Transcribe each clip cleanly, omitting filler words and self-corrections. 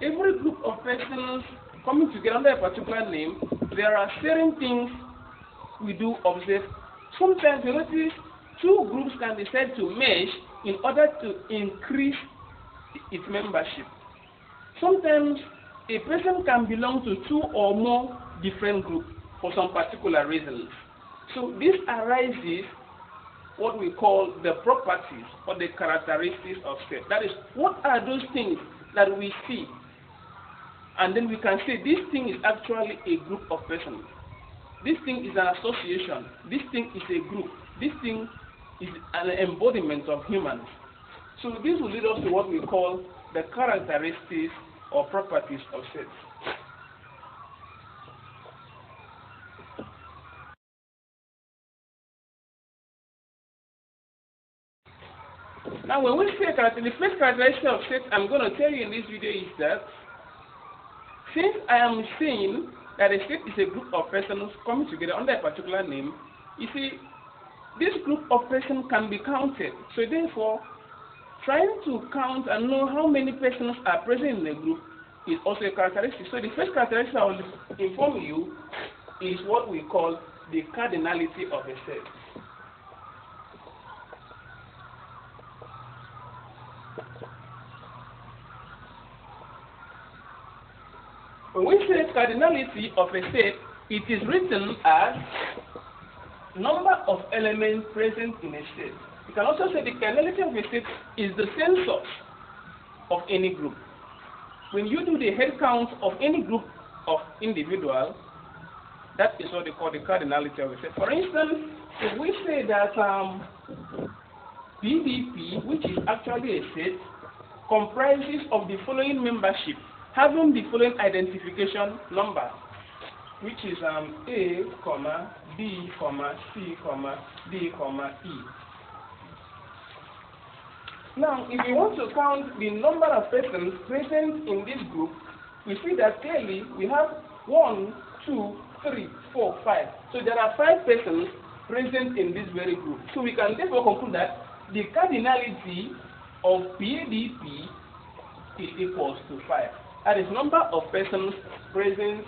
every group of persons coming together under a particular name, there are certain things we do observe. Sometimes you notice two groups can decide to merge in order to increase its membership. Sometimes a person can belong to two or more different groups for some particular reasons. So this arises what we call the properties or the characteristics of set. That is, what are those things that we see and then we can say this thing is actually a group of persons. This thing is an association. This thing is a group. This thing is an embodiment of humans. So this will lead us to what we call the characteristics or properties of sets. Now when we say the first characteristic of set I'm going to tell you in this video is that since I am saying that a set is a group of persons coming together under a particular name, you see, this group of persons can be counted. So therefore, trying to count and know how many persons are present in a group is also a characteristic. So the first characteristic I will inform you is what we call the cardinality of a set. When we say cardinality of a set, it is written as number of elements present in a set. You can also say the cardinality of a set is the census of any group. When you do the head count of any group of individuals, that is what they call the cardinality of a set. For instance, if we say that PDP, which is actually a set, comprises of the following membership, having the following identification number, which is A, B, C, D, E. Now, if you want to count the number of persons present in this group, we see that clearly we have 1, 2, 3, 4, 5. So there are 5 persons present in this very group. So we can therefore conclude that the cardinality of PDP is equals to 5. That is, number of persons present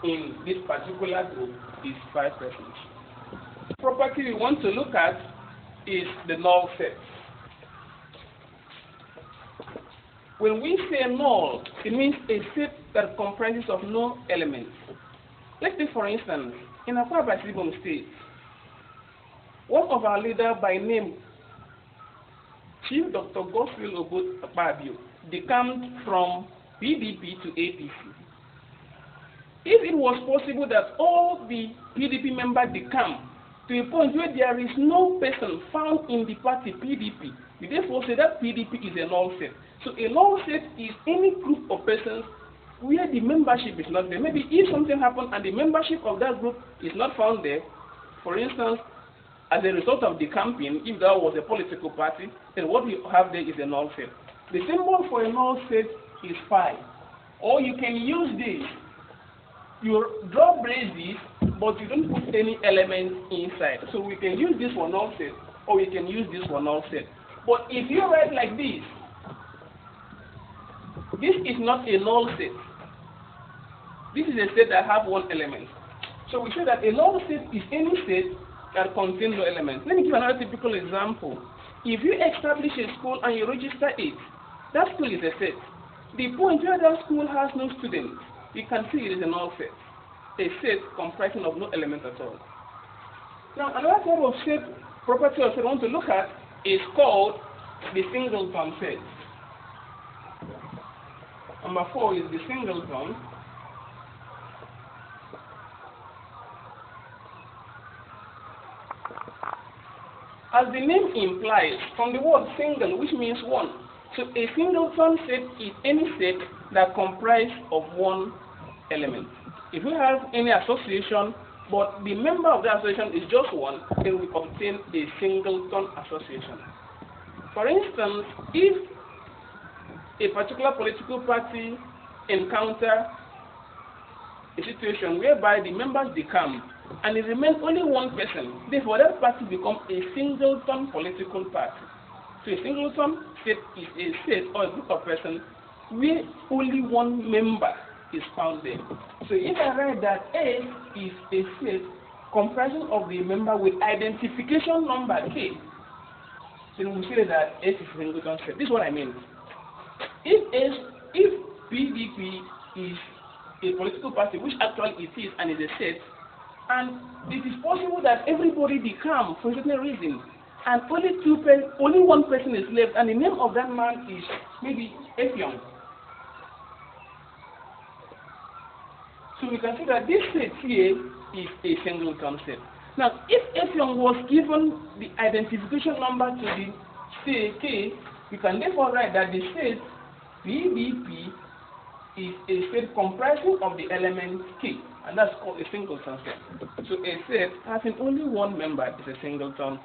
in this particular group is 5 persons. The property we want to look at is the null set. When we say null, it means a set that comprises of no elements. Let's take for instance, in Akwa Ibom State, one of our leaders by name, Chief Dr. Godswill Obot-Akpabio, decamped from PDP to APC. If it was possible that all the PDP members decamp to a point where there is no person found in the party PDP, we therefore say that PDP is a null set. So a null set is any group of persons where the membership is not there. Maybe if something happened and the membership of that group is not found there, for instance, as a result of decamping, if that was a political party, then what we have there is a null set. The symbol for a null set is pi. Or you can use this. You draw braces, but you don't put any element inside. So we can use this for null set, or we can use this for null set. But if you write like this is not a null set. This is a set that has one element. So we say that a null set is any set that contains no element. Let me give another typical example. If you establish a school and you register it, that school is a set. The point where that school has no students, you can see it is a null set. A set comprising of no element at all. Now, another type of set, property of set I want to look at is called the singleton set. Number 4 is the singleton. As the name implies, from the word single, which means one, so a singleton set is any set that comprises of one element. If we have any association, but the member of the association is just one, then we obtain a singleton association. For instance, if a particular political party encounter a situation whereby the members decamp and it remains only one person, therefore that party becomes a singleton political party. So a singleton set is a set or a group of persons where only one member is found there. So if I write that A is a set comprising of the member with identification number K, then we say that S is a singleton set. This is what I mean. If PDP is a political party, which actually it is and is a set, and it is possible that everybody become for a certain reason, and only one person is left, and the name of that man is maybe Effiong. So we can see that this set here is a singleton set. Now, if Effiong was given the identification number to the say K, we can therefore write that the set PDP is a set comprising of the element K, and that's called a singleton set. So a set having only one member is a singleton